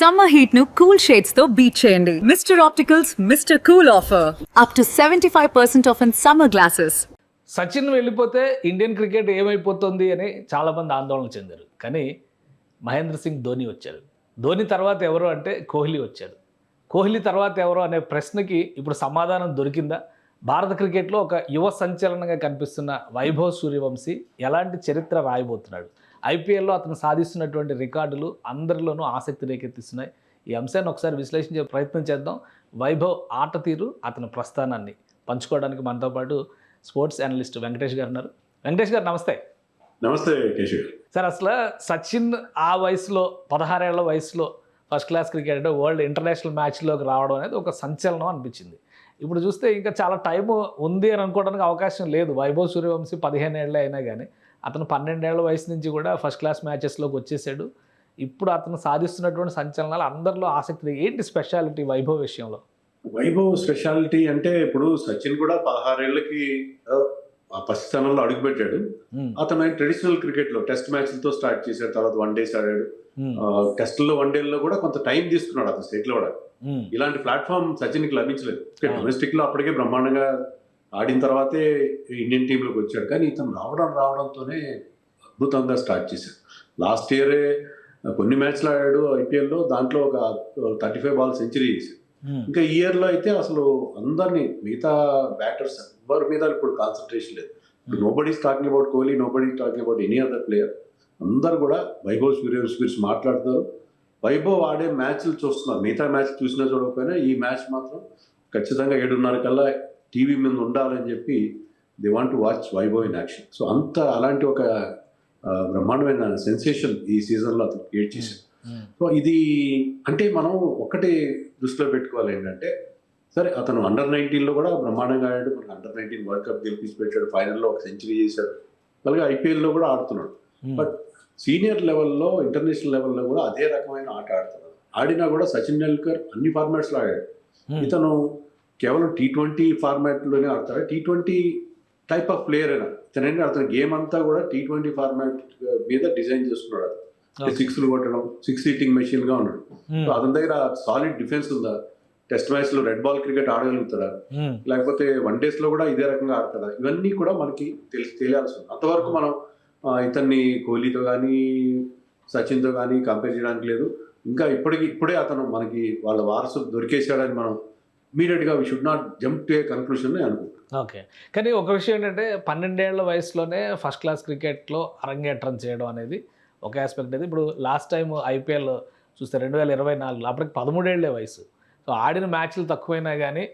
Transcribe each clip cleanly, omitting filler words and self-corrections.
Summer heat nu cool shades తో beat చేయండి. Mr. Opticals Mr. Cool offer. Up to 75% off in summer glasses. Sachin వెళ్ళిపోతే Indian cricket ఏమైపోతుంది అని చాలామంది ఆందోళన చెందారు. కానీ మహేంద్ర సింగ్ ధోని వచ్చారు. ధోని తర్వాత ఎవరు అంటే కోహ్లీ వచ్చారు. కోహ్లీ తర్వాత ఎవరు అనే ప్రశ్నకి ఇప్పుడు సమాధానం దొరికిందా? భారత క్రికెట్లో ఒక యువ సంచలనంగా కనిపిస్తున్న వైభవ్ సూర్యవంశీ ఎలాంటి చరిత్ర రాయబోతున్నాడు? ఐపీఎల్లో అతను సాధిస్తున్నటువంటి రికార్డులు అందరిలోనూ ఆసక్తి రేకెత్తిస్తున్నాయి. ఈ అంశాన్ని ఒకసారి విశ్లేషించే ప్రయత్నం చేద్దాం. వైభవ్ ఆట తీరు, అతని ప్రస్థానాన్ని పంచుకోవడానికి మనతో పాటు స్పోర్ట్స్ అనలిస్ట్ వెంకటేష్ గారు ఉన్నారు. వెంకటేష్ గారు నమస్తే. నమస్తే కేశవ్ సార్, అసలు సచిన్ ఆ వయసులో 16 ఏళ్ల వయసులో ఫస్ట్ క్లాస్ క్రికెట్ అంటే వరల్డ్ ఇంటర్నేషనల్ మ్యాచ్లోకి రావడం అనేది ఒక సంచలనం అనిపించింది. ఇప్పుడు చూస్తే ఇంకా చాలా టైం ఉంది అని అనుకోవడానికి అవకాశం లేదు. వైభవ్ సూర్యవంశీ 15 ఏళ్ళే అయినా కానీ అతను 12 ఏళ్ల వయసు నుంచి కూడా ఫస్ట్ క్లాస్ మ్యాచెస్లోకి వచ్చేసాడు. ఇప్పుడు అతను సాధిస్తున్నటువంటి సంచలనాలు అందరిలో ఆసక్తి. ఏంటి స్పెషాలిటీ వైభవ్ విషయంలో? వైభవ్ స్పెషాలిటీ అంటే ఇప్పుడు సచిన్ కూడా 16 ఏళ్ళకి ఫస్ట్ స్థానంలో అడుగుపెట్టాడు. అతను ట్రెడిషనల్ క్రికెట్ లో టెస్ట్ మ్యాచ్లతో స్టార్ట్ చేశాడు. తర్వాత వన్ డేస్ ఆడాడు. టెస్ట్లో వన్ డేల్లో కూడా కొంత టైం తీసుకున్నాడు అతను స్టేట్ లో కూడా. ఇలాంటి ప్లాట్ఫామ్ సచిన్ కి లభించలేదు. డొమెస్టిక్ లో అప్పటికే బ్రహ్మాండంగా ఆడిన తర్వాతే ఇండియన్ టీంలోకి వచ్చాడు. కానీ ఇతను రావడంతోనే అద్భుతంగా స్టార్ట్ చేశాడు. లాస్ట్ ఇయరే కొన్ని మ్యాచ్లు ఆడాడు ఐపీఎల్లో. దాంట్లో ఒక 35 బాల్ సెంచరీ చేశాడు. ఇంకా ఈ ఇయర్లో అయితే అసలు అందరినీ మిగతా బ్యాటర్స్ ఎవరి మీద ఇప్పుడు కాన్సన్ట్రేషన్ లేదు. Nobody talking about Kohli, nobody talking about any other player. అందరు కూడా వైభవ్ సూర్యవంశీ గురించి మాట్లాడుతున్నారు. వైభవ్ ఆడే మ్యాచ్లు చూస్తున్నారు. మిగతా మ్యాచ్ చూసినా చూడకపోయినా ఈ మ్యాచ్ మాత్రం ఖచ్చితంగా 7:30 కల్లా టీవీ మీద ఉండాలని చెప్పి they want to watch Vaibhav in action. So అలాంటి ఒక బ్రహ్మాండమైన సెన్సేషన్ ఈ సీజన్లో అతను క్రియేట్ చేశాడు. సో ఇది అంటే మనం ఒకటి దృష్టిలో పెట్టుకోవాలి ఏంటంటే, సరే అతను అండర్-19లో కూడా బ్రహ్మాండంగా ఆడాడు. మనకు అండర్-19 వరల్డ్ కప్ గెలిపించి పెట్టాడు. ఫైనల్లో ఒక సెంచరీ చేశాడు. అలాగే ఐపీఎల్లో కూడా ఆడుతున్నాడు. బట్ సీనియర్ లెవెల్లో, ఇంటర్నేషనల్ లెవెల్లో కూడా అదే రకమైన ఆట ఆడుతున్నాడు. ఆడినా కూడా సచిన్ టెండూల్కర్ అన్ని ఫార్మాట్స్లో ఆడాడు. ఇతను కేవలం T20 ఫార్మాట్లోనే ఆడతాడు. T20 టైప్ ఆఫ్ ప్లేయర్ అయినా ఇతనంటే అతని గేమ్ అంతా కూడా T20 ఫార్మాట్ మీద డిజైన్ చేసుకున్నాడు. సిక్స్లు కొట్టడం, 6 హీటింగ్ మెషిన్ గా ఉన్నాడు. సో అతని దగ్గర సాలిడ్ డిఫెన్స్ ఉందా? టెస్ట్ మ్యాచ్ లో రెడ్ బాల్ క్రికెట్ ఆడగలుగుతాడా? లేకపోతే వన్ డేస్ లో కూడా ఇదే రకంగా ఆడతాడా? ఇవన్నీ కూడా మనకి తెలియాల్సి ఉంది. అంతవరకు మనం ఇతన్ని కోహ్లీతో కానీ సచిన్తో కానీ కంపేర్ చేయడానికి లేదు. ఇంకా ఇప్పుడే అతను మనకి వాళ్ళ వారసులు దొరికేశాడని మనం ఇమీడియట్గా we should not jump to a conclusion అనుకుంటున్నాం. ఓకే, కానీ ఒక విషయం ఏంటంటే 12 ఏళ్ల వయసులోనే ఫస్ట్ క్లాస్ క్రికెట్లో అరంగేట్రం చేయడం అనేది ఒక ఆస్పెక్ట్. అయితే ఇప్పుడు లాస్ట్ టైం ఐపీఎల్ చూస్తే 2024 అప్పటికి 13 ఏళ్లే వయసు. సో ఆడిన మ్యాచ్లు తక్కువైనా కానీ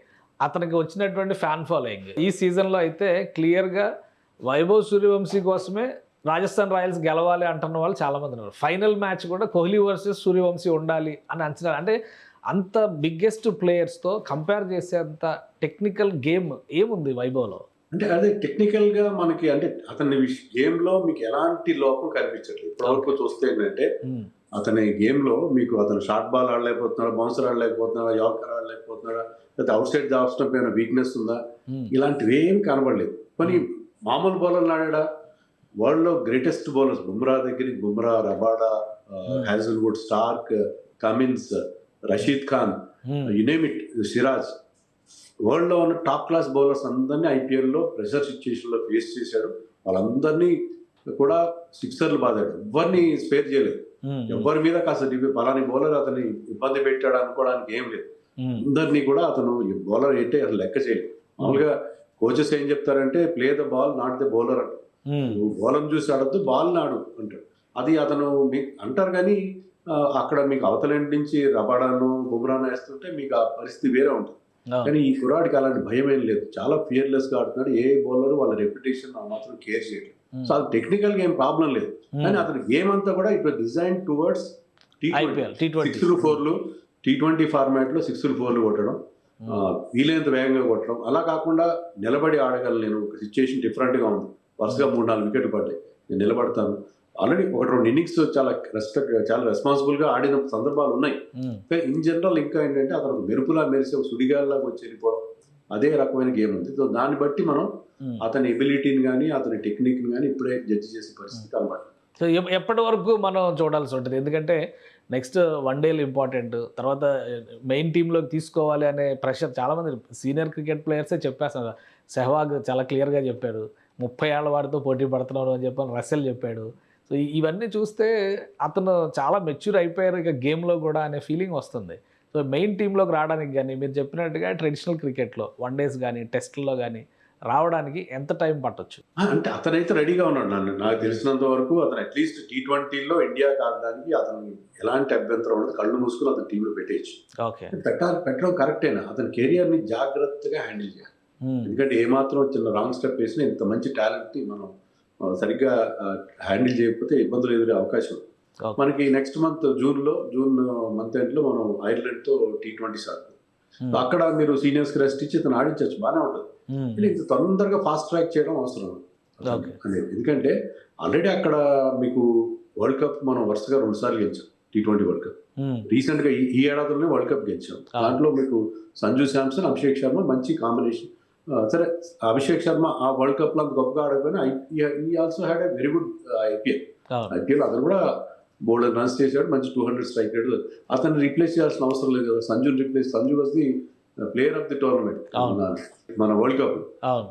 అతనికి వచ్చినటువంటి ఫ్యాన్ ఫాలోయింగ్ ఈ సీజన్లో అయితే క్లియర్గా వైభవ్ సూర్యవంశీ కోసమే రాజస్థాన్ రాయల్స్ గెలవాలి అంటున్న వాళ్ళు చాలామంది ఉన్నారు. ఫైనల్ మ్యాచ్ కూడా కోహ్లీ వర్సెస్ సూర్యవంశీ ఉండాలి అని అంచనా. అంటే అంత బిగ్గెస్ట్ ప్లేయర్స్తో కంపేర్ చేసేంత టెక్నికల్ గేమ్ ఏముంది వైభవ్లో? అంటే అదే టెక్నికల్గా మనకి అంటే అతని గేమ్లో మీకు ఎలాంటి లోపం కనిపించట్లేదు. ఇప్పటివరకు చూస్తే ఏంటంటే అతని గేమ్లో మీకు అతను షార్ట్ బాల్ ఆడలేకపోతున్నాడా, బౌన్సర్ ఆడలేకపోతున్నాడా, యార్కర్ ఆడలేకపోతున్నాడా, లేకపోతే అవుట్ సైడ్ ఆఫ్ స్టంప్ ఏమైనా వీక్నెస్ ఉందా? ఇలాంటివి ఏం కనబడలేదు. కానీ మామూలు బౌలర్లు ఆడా వరల్డ్లో greatest bowlers Bumrah, Rabada, Hazlewood, Starc, Cummins, Rashid Khan, యునేమిట్, సిరాజ్, వరల్డ్లో ఉన్న టాప్ క్లాస్ బౌలర్స్ అందరినీ ఐపీఎల్లో ప్రెషర్ సిచ్యుయేషన్లో ఫేస్ చేశాడు. వాళ్ళందరినీ కూడా సిక్సర్లు బాధాడు. ఎవరిని స్పేర్ చేయలేదు. ఎవరి మీద కాస్త పలాని బౌలర్ అతన్ని ఇబ్బంది పెట్టాడు అనుకోవడానికి ఏం లేదు. అందరినీ కూడా అతను బౌలర్ అయితే అసలు లెక్క చేయలేదు. మామూలుగా కోచెస్ ఏం చెప్తారంటే play the ball not the bowler అంటారు. బౌలర్ చూసి ఆడద్దు, బాల్ నాడు అంటారు. అది అతను మీకు అంటారు. కానీ అక్కడ మీకు అవతలేంటి నుంచి రబాడాను, బుమ్రాను వేస్తుంటే మీకు ఆ పరిస్థితి వేరే ఉంటుంది. కానీ ఈ కుర్రాడికి అలాంటి భయం ఏం లేదు. చాలా ఫియర్లెస్ గా ఆడుతున్నాడు. ఏ బౌలర్ వాళ్ళ రెప్యుటేషన్ మాత్రం కేర్ చేయలేదు. సో అది టెక్నికల్ గా ఏం ప్రాబ్లం లేదు. కానీ అతని గేమ్ అంతా కూడా ఇప్పుడు design towards T20 4లు, T20 format లో 6లు 4లు కొట్టడం, వీలైనంత వేగంగా కొట్టడం. అలా కాకుండా నిలబడి ఆడగలను, నేను ఒక సిచ్యుయేషన్ డిఫరెంట్ గా ఉంది, వరుసగా 3-4 వికెట్లు పడ్డాయి, నేను నిలబడతాను. ఆల్రెడీ 1-2 ఇన్నింగ్స్ చాలా రెస్పాన్సిబుల్ గా ఆడిన సందర్భాలు ఉన్నాయి. ఇన్ జనరల్ ఇంకా ఏంటంటే అతను మెరుపులా మెరిసే సుడిగాల్లాగా వచ్చి వెళ్ళిపోవడం, అదే రకమైన గేమ్ ఉంది. సో దాన్ని బట్టి మనం అతని ఎబిలిటీని కానీ అతని టెక్నిక్ని కానీ ఇప్పుడే జడ్జి చేసే పరిస్థితి అన్నమాట. సో ఎప్పటి వరకు మనం చూడాల్సి ఉంటుంది? ఎందుకంటే నెక్స్ట్ వన్ డేలు ఇంపార్టెంట్, తర్వాత మెయిన్ టీంలోకి తీసుకోవాలి అనే ప్రెషర్ చాలామంది సీనియర్ క్రికెట్ ప్లేయర్సే చెప్పేస్తున్నారు. సెహ్వాగ్ చాలా క్లియర్గా చెప్పారు, 30 ఏళ్ల వాడితో పోటీ పడుతున్నాడు అని చెప్పని రసెల్ చెప్పాడు. సో ఇవన్నీ చూస్తే అతను చాలా మెచ్యూర్ అయిపోయారు ఇక గేమ్లో కూడా అనే ఫీలింగ్ వస్తుంది. సో మెయిన్ టీంలోకి రావడానికి కానీ మీరు చెప్పినట్టుగా ట్రెడిషనల్ క్రికెట్లో వన్ డేస్ కానీ టెస్ట్లో కానీ రావడానికి ఎంత టైం పట్టొచ్చు? అంటే అతనైతే రెడీగా ఉన్నాడు. నాకు తెలిసినంత వరకు అతను అట్లీస్ట్ T20లో ఇండియా ఆడడానికి అతను ఎలాంటి అభ్యంతరం ఉండదు. కళ్ళు మూసుకుని అతను టీంలో పెట్టేయచ్చు. ఓకే, పెట్టడం కరెక్టేనా? అతని కెరియర్ని జాగ్రత్తగా హ్యాండిల్ చేయాలి. ఎందుకంటే ఏమాత్రం చిన్న రాంగ్ స్టెప్ వేసినా ఇంత మంచి టాలెంట్ని మనం సరిగ్గా హ్యాండిల్ చేయకపోతే ఇబ్బందులు ఎదురే అవకాశం ఉంది. మనకి నెక్స్ట్ మంత్ జూన్ మంత్ ఎండ్లో మనం ఐర్లాండ్తో T20 ఆడుతాం. అక్కడ మీరు సీనియర్స్కి రెస్ట్ ఇచ్చి ఇతను ఆడించవచ్చు, బాగానే ఉంటుంది. ఇంత తొందరగా ఫాస్ట్ ట్రాక్ చేయడం అవసరం అనేది. ఎందుకంటే ఆల్రెడీ అక్కడ మీకు వరల్డ్ కప్ మనం వరుసగా 2 సార్లు గెలిచాం. T20 వరల్డ్ కప్ రీసెంట్గా ఈ ఏడాదిలోనే వరల్డ్ కప్ గెలిచాం. దాంట్లో మీకు సంజు శాంసన్, అభిషేక్ శర్మ మంచి కాంబినేషన్. సరే, అభిషేక్ శర్మ ఆ వరల్డ్ కప్లో అంత గొప్పగా ఆడకపోయినా ఈ also had a very good IPL. అతను కూడా బౌలర్ రన్స్ చేశాడు, మంచి 200 స్ట్రైక్ రేట్. అతన్ని రీప్లేస్ చేయాల్సిన అవసరం లేదు కదా. Sanju was the player of the tournament మన వరల్డ్ కప్.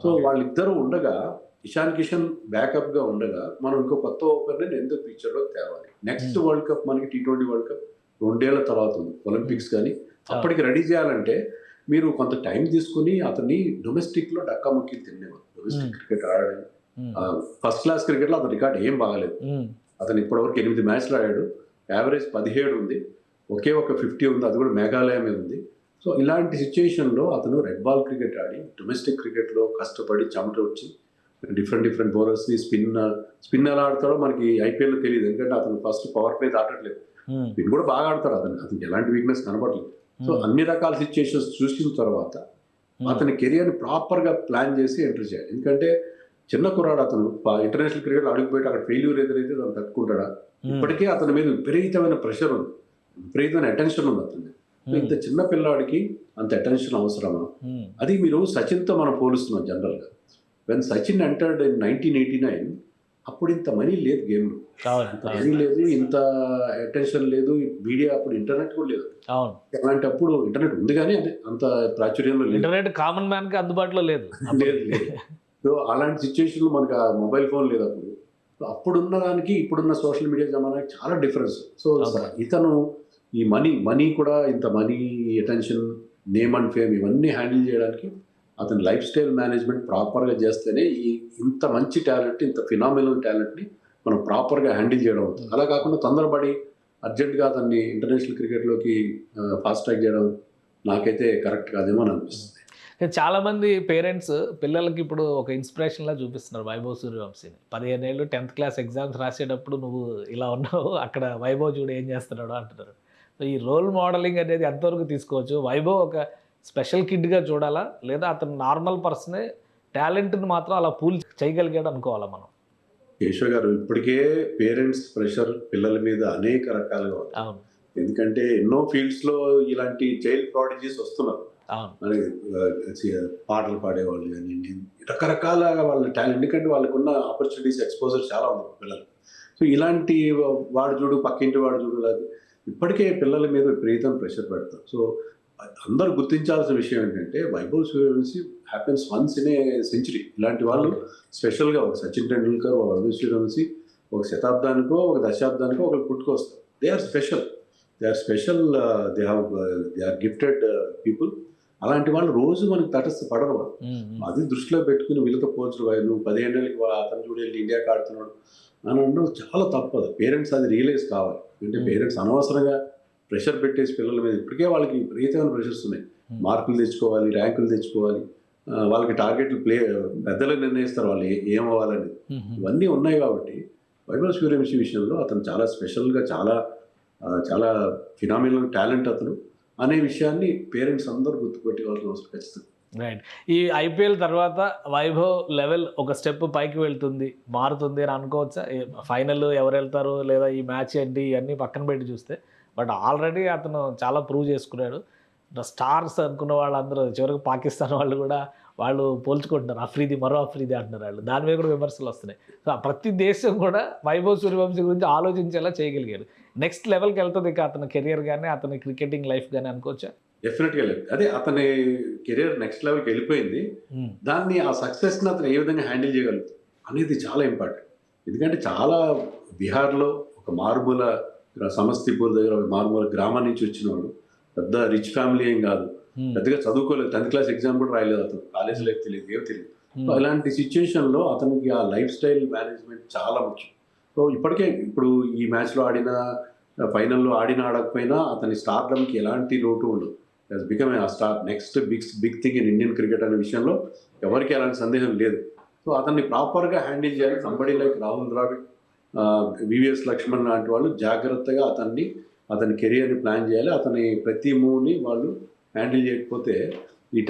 సో వాళ్ళిద్దరూ ఉండగా, ఇషాన్ కిషన్ బ్యాకప్ గా ఉండగా మనం ఇంకో కొత్త ఓపెనర్ ఎందుకు పిక్చర్ లో తేవాలి? నెక్స్ట్ వరల్డ్ కప్ మనకి T20 వరల్డ్ కప్ 2 ఏళ్ల తర్వాత ఉంది, ఒలింపిక్స్. కానీ అప్పటికి రెడీ చేయాలంటే మీరు కొంత టైం తీసుకుని అతన్ని డొమెస్టిక్ లో డక్కా ముక్కి తినేవారు. డొమెస్టిక్ క్రికెట్ ఆడాడు, ఫస్ట్ క్లాస్ క్రికెట్ లో అతని రికార్డ్ ఏం బాగలేదు. అతను ఇప్పటివరకు 8 మ్యాచ్లు ఆడాడు, యావరేజ్ 17 ఉంది, ఒకే ఒక 50 ఉంది, అది కూడా మేఘాలయ మీద ఉంది. సో ఇలాంటి సిచ్యుయేషన్లో అతను రెడ్ బాల్ క్రికెట్ ఆడి డొమెస్టిక్ క్రికెట్లో కష్టపడి చెమట వచ్చి డిఫరెంట్ బౌలర్స్ని స్పిన్ ఎలా ఆడతాడో మనకి ఐపీఎల్లో తెలియదు. ఎందుకంటే అతను ఫస్ట్ పవర్ ప్లే ఆడట్లేదు, స్పిన్ కూడా బాగా ఆడతాడు. అతనికి ఎలాంటి వీక్నెస్ కనపడలేదు. సో అన్ని రకాల సిచ్యుయేషన్స్ చూసిన తర్వాత అతని కెరియర్ని ప్రాపర్గా ప్లాన్ చేసి ఎంటర్ చేయాలి. ఎందుకంటే చిన్న కుర్రాడు అతను, ఇంటర్నేషనల్ క్రికెట్ అడుగుపోయి అక్కడ ఫెయిల్యూర్ ఎదురైతే అతను తట్టుకుంటాడా? ఇప్పటికే అతని మీద విపరీతమైన ప్రెషర్ ఉంది, విపరీతమైన అటెన్షన్ ఉంది అతని. ఇంత చిన్న పిల్లాడికి అంత అటెన్షన్ అవసరమా? అది మీరు సచిన్తో మనం పోలుస్తున్నాం జనరల్గా. వెన్ సచిన్ ఎంటర్డ్ ఇన్ 1989, అప్పుడు ఇంత మనీ లేదు గేమ్లో, మనీ లేదు, ఇంత అటెన్షన్ లేదు, మీడియా అప్పుడు ఇంటర్నెట్ కూడా లేదు. అలాంటప్పుడు ఇంటర్నెట్ ఉంది కానీ అది అంత ప్రాచుర్యంలో లేదు. ఇంటర్నెట్ కామన్ మ్యాన్ కి అందుబాటులో లేదు. సో అలాంటి సిచ్యువేషన్లో మనకు ఆ మొబైల్ ఫోన్ లేదు అప్పుడు. అప్పుడున్న దానికి ఇప్పుడున్న సోషల్ మీడియా జమానాకి చాలా డిఫరెన్స్. సో ఇతను ఈ మనీ కూడా, ఇంత money, attention, name and fame ఇవన్నీ హ్యాండిల్ చేయడానికి అతని లైఫ్ స్టైల్ మేనేజ్మెంట్ ప్రాపర్గా చేస్తేనే ఇంత మంచి టాలెంట్, ఇంత ఫినామినల్ టాలెంట్ని మనం ప్రాపర్గా హ్యాండిల్ చేయడం అవుతుంది. అలా కాకుండా తొందరపడి అర్జెంట్గా అతన్ని ఇంటర్నేషనల్ క్రికెట్లోకి ఫాస్ట్ ట్రాక్ చేయడం నాకైతే కరెక్ట్ కాదేమో అని అనిపిస్తుంది. చాలామంది పేరెంట్స్ పిల్లలకి ఇప్పుడు ఒక ఇన్స్పిరేషన్లా చూపిస్తున్నారు వైభవ్ సూర్యవంశీని. 15 ఏళ్ళు 10th క్లాస్ ఎగ్జామ్స్ రాసేటప్పుడు నువ్వు ఇలా ఉన్నావు, అక్కడ వైభవ్ చూడు ఏం చేస్తున్నాడు అంటున్నారు. సో ఈ రోల్ మోడలింగ్ అనేది ఎంతవరకు తీసుకోవచ్చు? వైభవ్ ఒక స్పెషల్ కిడ్గా చూడాలా, లేదా అతను నార్మల్ పర్సనే టాలెంట్ని మాత్రం అలా పూల్ చేయగలిగాడు అనుకోవాలా మనం? కేశవ్ గారు, ఇప్పటికే పేరెంట్స్ ప్రెషర్ పిల్లల మీద అనేక రకాలుగా ఉంది. అవును, ఎందుకంటే ఎన్నో ఫీల్డ్స్లో ఇలాంటి చైల్డ్ ప్రాడిజీస్ వస్తున్నారు. మరి పాటలు పాడేవాళ్ళు కానీ రకరకాల వాళ్ళ టాలెంట్, ఎందుకంటే వాళ్ళకున్న ఆపర్చునిటీస్, ఎక్స్పోజర్ చాలా ఉంది పిల్లలు. సో ఇలాంటి వాడు చూడు, పక్కింటి వాడు చూడు, అది ఇప్పటికే పిల్లల మీద విపరీతం ప్రెషర్ పెడతారు. సో అందరూ గుర్తించాల్సిన విషయం ఏంటంటే Vaibhav Suryavanshi happens once in a century. ఇలాంటి వాళ్ళు స్పెషల్గా ఒక సచిన్ టెండూల్కర్, ఒక వైభవ్ సూర్యవంశీ ఒక శతాబ్దానికో ఒక దశాబ్దానికో ఒకరు పుట్టుకొస్తారు. They are special, they are gifted people. అలాంటి వాళ్ళు రోజు మనకి తటస్థపడరు. వాళ్ళు అది దృష్టిలో పెట్టుకుని వీళ్ళతో పోల్చడం, నువ్వు 15 ఏళ్ళకి అతను చూడు వెళ్ళి ఇండియాకి ఆడుతున్నాడు అని అనడం చాలా తప్పదు. పేరెంట్స్ అది రియలైజ్ కావాలి. అంటే పేరెంట్స్ అనవసరంగా ప్రెషర్ పెట్టేసి పిల్లల మీద, ఇప్పటికే వాళ్ళకి విపరీతమైన ప్రెషర్స్ ఉన్నాయి. మార్కులు తెచ్చుకోవాలి, ర్యాంకులు తెచ్చుకోవాలి, వాళ్ళకి టార్గెట్లు పెద్దలు నిర్ణయిస్తారు వాళ్ళు ఏమవ్వాలని. ఇవన్నీ ఉన్నాయి కాబట్టి వైభవ్ సూర్యవంశీ విషయంలో అతను చాలా స్పెషల్గా, చాలా ఫినామినల్ టాలెంట్ అతను అనే విషయాన్ని పేరెంట్స్ అందరూ గుర్తుపెట్టుకోవాల్సిన అవసరం ఖచ్చితంగా. రైట్. ఈ ఐపీఎల్ తర్వాత వైభవ్ లెవెల్ ఒక స్టెప్ పైకి వెళ్తుంది, మారుతుంది అని అనుకోవచ్చా? ఫైనల్ ఎవరు వెళ్తారు, లేదా ఈ మ్యాచ్ ఏంటి, ఇవన్నీ పక్కన పెట్టి చూస్తే, బట్ ఆల్రెడీ అతను చాలా ప్రూవ్ చేసుకున్నాడు. స్టార్స్ అనుకున్న వాళ్ళందరూ చివరికి పాకిస్తాన్ వాళ్ళు కూడా వాళ్ళు పోల్చుకుంటున్నారు, మరో అఫ్రీది అంటున్నారు వాళ్ళు. దాని మీద కూడా విమర్శలు వస్తున్నాయి. సో ప్రతి దేశం కూడా వైభవ్ సూర్యవంశీ గురించి ఆలోచించేలా చేయగలిగారు. నెక్స్ట్ లెవెల్కి వెళ్తుంది ఇక అతని కెరియర్ కానీ అతని క్రికెటింగ్ లైఫ్ కానీ అనుకోవచ్చా? డెఫినెట్గా లేదు. అదే అతని కెరీర్ నెక్స్ట్ లెవెల్కి వెళ్ళిపోయింది. దాన్ని ఆ సక్సెస్ని అతను ఏ విధంగా హ్యాండిల్ చేయగలుగుతాడు అనేది చాలా ఇంపార్టెంట్. ఎందుకంటే చాలా బీహార్లో ఒక మారుమూల సమస్తీపూర్ దగ్గర ఒక మారుమూల గ్రామం నుంచి వచ్చిన వాడు, పెద్ద రిచ్ ఫ్యామిలీ ఏం కాదు, పెద్దగా చదువుకోలేదు, 10th క్లాస్ ఎగ్జామ్ కూడా రాయలేదు, అతను కాలేజీలో తెలియదు, ఏమో తెలియదు. సో అలాంటి సిచ్యుయేషన్లో అతనికి ఆ లైఫ్ స్టైల్ మేనేజ్మెంట్ చాలా ముఖ్యం. సో ఇప్పుడు ఈ మ్యాచ్లో ఆడిన, ఫైనల్లో ఆడకపోయినా అతని స్టార్డమ్కి ఎలాంటి లోటు ఉండదు. Become a star next big thing in Indian cricket అనే విషయంలో ఎవరికి అలాంటి సందేహం లేదు. సో అతన్ని ప్రాపర్గా హ్యాండిల్ చేయాలి. Somebody like Rahul Dravid, VVS Laxman లాంటి వాళ్ళు జాగ్రత్తగా అతని కెరియర్ని ప్లాన్ చేయాలి. అతని ప్రతి మూవ్ని వాళ్ళు హ్యాండిల్ చేయకపోతే ఈ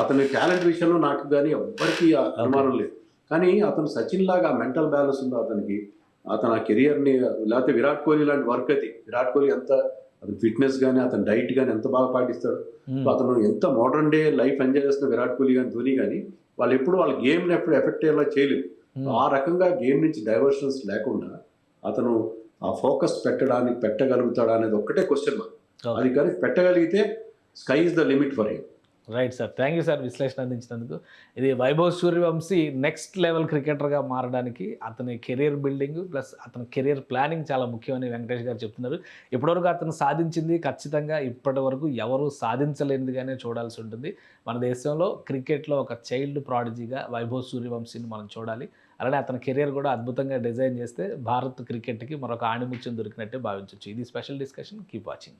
అతని టాలెంట్ విషయంలో నాకు కానీ ఎవ్వరికీ అనుమానం లేదు. కానీ అతను సచిన్ లాగా మెంటల్ బ్యాలెన్స్ ఉందో అతనికి, అతను ఆ కెరియర్ని, లేకపోతే విరాట్ కోహ్లీ లాంటి వర్క్ అది, విరాట్ కోహ్లీ ఎంత అతని ఫిట్నెస్ కానీ అతని డైట్ కానీ ఎంత బాగా పాటిస్తాడు, అతను ఎంత మోడర్న్ డే లైఫ్ ఎంజాయ్ చేస్తున్న విరాట్ కోహ్లీ కానీ ధోని కానీ వాళ్ళు ఎప్పుడు వాళ్ళ గేమ్ని ఎప్పుడు ఎఫెక్ట్ అయ్యేలా చేయలేదు. ఆ రకంగా గేమ్ నుంచి డైవర్షన్స్ లేకుండా అతను ఆ ఫోకస్ పెట్టగలుగుతాడా అనేది ఒక్కటే క్వశ్చన్ మార్క్. అది కానీ పెట్టగలిగితే sky is the limit for him. Right sir, thank you sir విశ్లేషణ అందించినందుకు. ఇది వైభవ్ సూర్యవంశీ నెక్స్ట్ లెవెల్ క్రికెటర్గా మారడానికి అతని కెరీర్ బిల్డింగ్ ప్లస్ అతని కెరీర్ ప్లానింగ్ చాలా ముఖ్యమని వెంకటేష్ గారు చెప్తున్నారు. ఇప్పటివరకు అతను సాధించింది ఖచ్చితంగా ఇప్పటి వరకు ఎవరు సాధించలేనిదిగానే చూడాల్సి ఉంటుంది. మన దేశంలో క్రికెట్లో ఒక చైల్డ్ ప్రాడిజీగా వైభవ్ సూర్యవంశీని మనం చూడాలి. అలానే అతని కెరీర్ కూడా అద్భుతంగా డిజైన్ చేస్తే భారత్ క్రికెట్కి మరొక ఆణిముత్యం దొరికినట్టే భావించవచ్చు. ఇది స్పెషల్ డిస్కషన్. Keep watching.